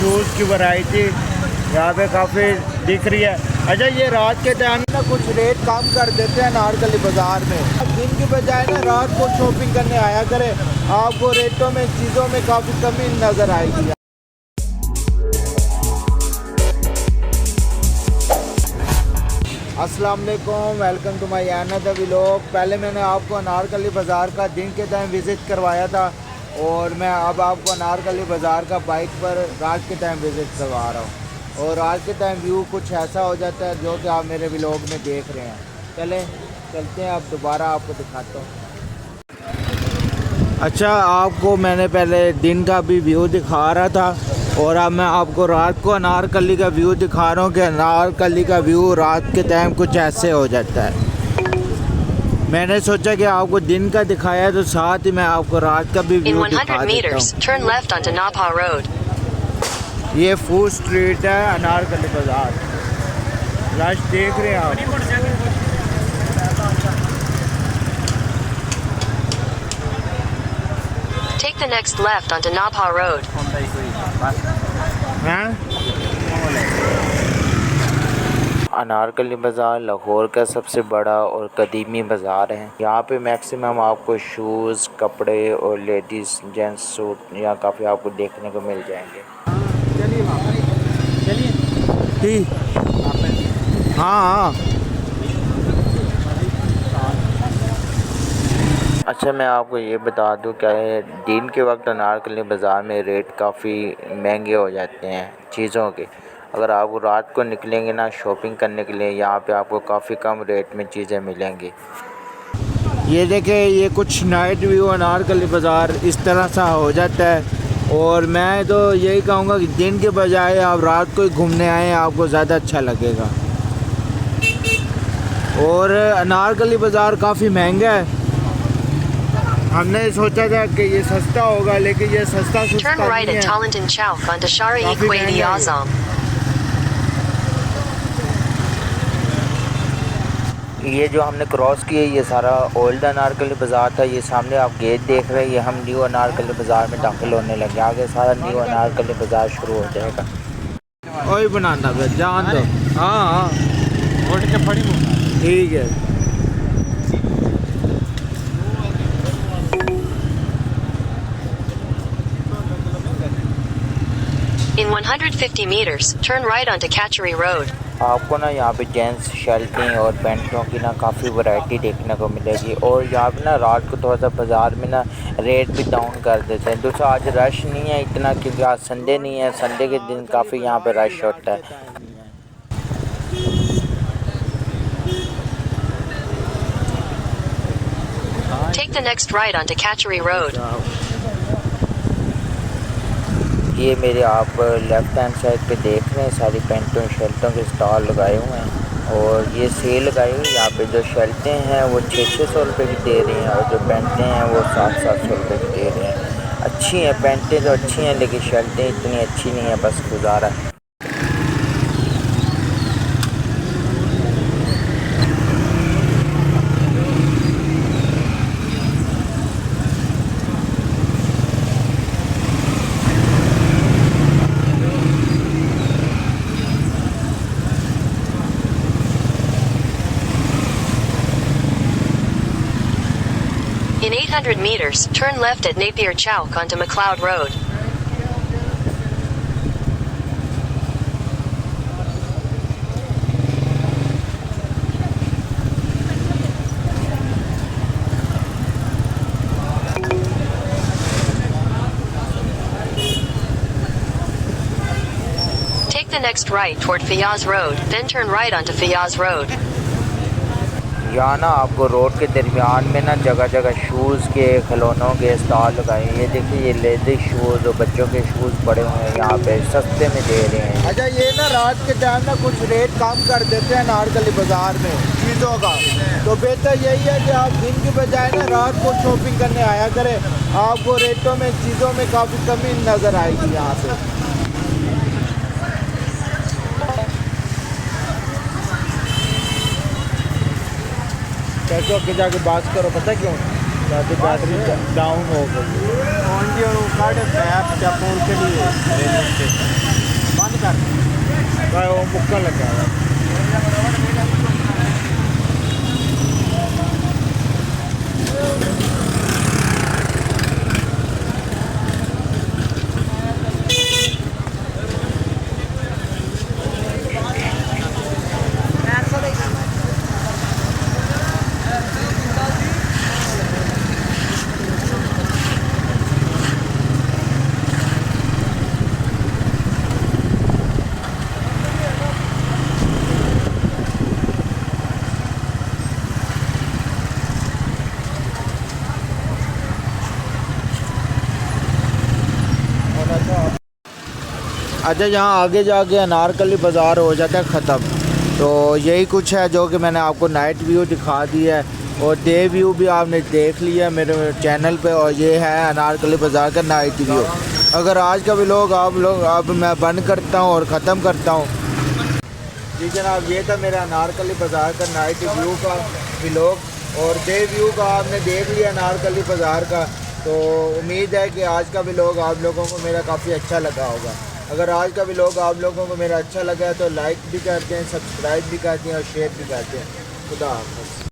Shoes की variety यहाँ पे काफ़ी दिख रही है। अच्छा, ये रात के टाइम ना कुछ रेट कम कर देते हैं अनारकली बाज़ार में। दिन की बजाय ना रात को शॉपिंग करने आया करें, आपको रेटों में चीज़ों में काफ़ी कमी नज़र आएगी। अस्सलाम वालेकुम, welcome to my another vlog. पहले मैंने आपको अनारकली बाज़ार का दिन के टाइम विज़िट करवाया था और मैं अब आपको अनारकली बाज़ार का बाइक पर रात के टाइम विज़िट करवा रहा हूँ। और रात के टाइम व्यू कुछ ऐसा हो जाता है जो कि आप मेरे व्लॉग में देख रहे हैं। चलते हैं, अब दोबारा आपको दिखाता हूँ। अच्छा, आपको मैंने पहले दिन का भी व्यू दिखा रहा था और अब मैं आपको रात को अनारकली का व्यू दिखा रहा हूँ कि अनारकली का व्यू रात के टाइम कुछ ऐसे हो जाता है। मैंने सोचा कि आपको दिन का दिखाया तो साथ ही मैं आपको रात का भी व्यू दिखा देता हूँ। ये फूड स्ट्रीट है अनारकली बाज़ार, रश देख रहे हैं आप। Take the next left onto Nabha Road. Anarkali बाज़ार लाहौर का सबसे बड़ा और कदीमी बाज़ार है। यहाँ पे मैक्सिमम आपको शूज़, कपड़े और लेडीज़ जेंट्स सूट यहाँ काफ़ी आपको देखने को मिल जाएंगे। चलिए हाँ। अच्छा, मैं आपको ये बता दूं क्या है, दिन के वक्त अनारकली बाज़ार में रेट काफ़ी महंगे हो जाते हैं चीज़ों के। अगर आप रात को निकलेंगे ना शॉपिंग करने के लिए, यहाँ पे आपको काफ़ी कम रेट में चीज़ें मिलेंगी। ये देखें, ये कुछ नाइट व्यू अनारकली बाज़ार इस तरह सा हो जाता है। और मैं तो यही कहूँगा कि दिन के बजाय आप रात को ही घूमने आएँ, आपको ज़्यादा अच्छा लगेगा। और अनारकली बाज़ार काफ़ी महंगा है। हमने सोचा था कि ये सस्ता होगा, लेकिन ये सस्ता नहीं है। काफ़ी महंगा है। ये जो हमने क्रॉस किया ये सारा ओल्ड अनारकली बाज़ार था। ये सामने आप गेट देख रहे हैं, ये हम न्यू अनारकली बाज़ार में दाखिल होने लगे। आगे सारा न्यू अनारकली बाज़ार शुरू हो जाएगा। वही बनाना जान दो। हाँ, ठीक है। In 150 meters, turn right onto Kachery Road. आपको ना यहाँ पे जेंट्स शर्टें और पैंटों की ना काफ़ी वैरायटी देखने को मिलेगी। और यहाँ पे ना रात को थोड़ा सा बाज़ार में ना रेट भी डाउन कर देते हैं। दूसरा आज रश नहीं है इतना, क्योंकि आज संडे नहीं है। संडे के दिन काफ़ी यहाँ पे रश होता है। Take the next right onto Kachery Road. ये मेरे आप लेफ़्ट हैंड साइड पे देख रहे हैं, सारी पैंटों शर्टों के स्टॉल लगाए हुए हैं। और ये सेल लगाई हुई। यहाँ पे जो शर्टें हैं वो 600 रुपये की दे रही हैं और जो पैंटें हैं वो 700 रुपये की दे रही हैं। अच्छी हैं पैंटें तो अच्छी हैं, लेकिन शर्टें इतनी अच्छी नहीं है, बस गुजारा है। In 800 meters, turn left at Napier Chowk onto McLeod Road. Take the next right toward Fayaz Road, then turn right onto Fayaz Road. यहाँ ना आपको रोड के दरमियान में ना जगह जगह शूज़ के, खिलौनों के स्टॉल लगाए हैं। ये देखिए, ये लेडीज शूज़ और बच्चों के शूज़ पड़े हुए हैं, यहाँ पे सस्ते में दे रहे हैं। अच्छा, ये ना रात के टाइम ना कुछ रेट कम कर देते हैं अनारकली बाज़ार में चीज़ों का। तो बेहतर यही है कि आप दिन की बजाय ना रात को शॉपिंग करने आया करें, आपको रेटों में चीज़ों में काफ़ी कमी नज़र आएगी यहाँ पे। पैसों के जाके बात करो, पता क्यों? ताकि बैटरी डाउन हो गई। मुक्का लगा हुआ है। अच्छा, यहाँ आगे जाके अनारकली बाज़ार हो जाता है ख़त्म। तो यही कुछ है जो कि मैंने आपको नाइट व्यू दिखा दिया है और डे व्यू भी आपने देख लिया मेरे चैनल पे। और ये है अनारकली बाज़ार का नाइट व्यू। अगर आज का व्लॉग अब मैं बंद करता हूँ और ख़त्म करता हूँ। जी जनाब, ये था मेरा अनारकली बाज़ार का नाइट व्यू का व्लॉग और डे व्यू का आपने देख लिया अनारकली बाज़ार का। तो उम्मीद है कि आज का व्लॉग आप लोगों को मेरा काफ़ी अच्छा लगा होगा। अगर आज का व्लॉग आप लोगों को मेरा अच्छा लगा है तो लाइक भी कर दें, सब्सक्राइब भी कर दें और शेयर भी कर दें। खुदा हाफ़िज़।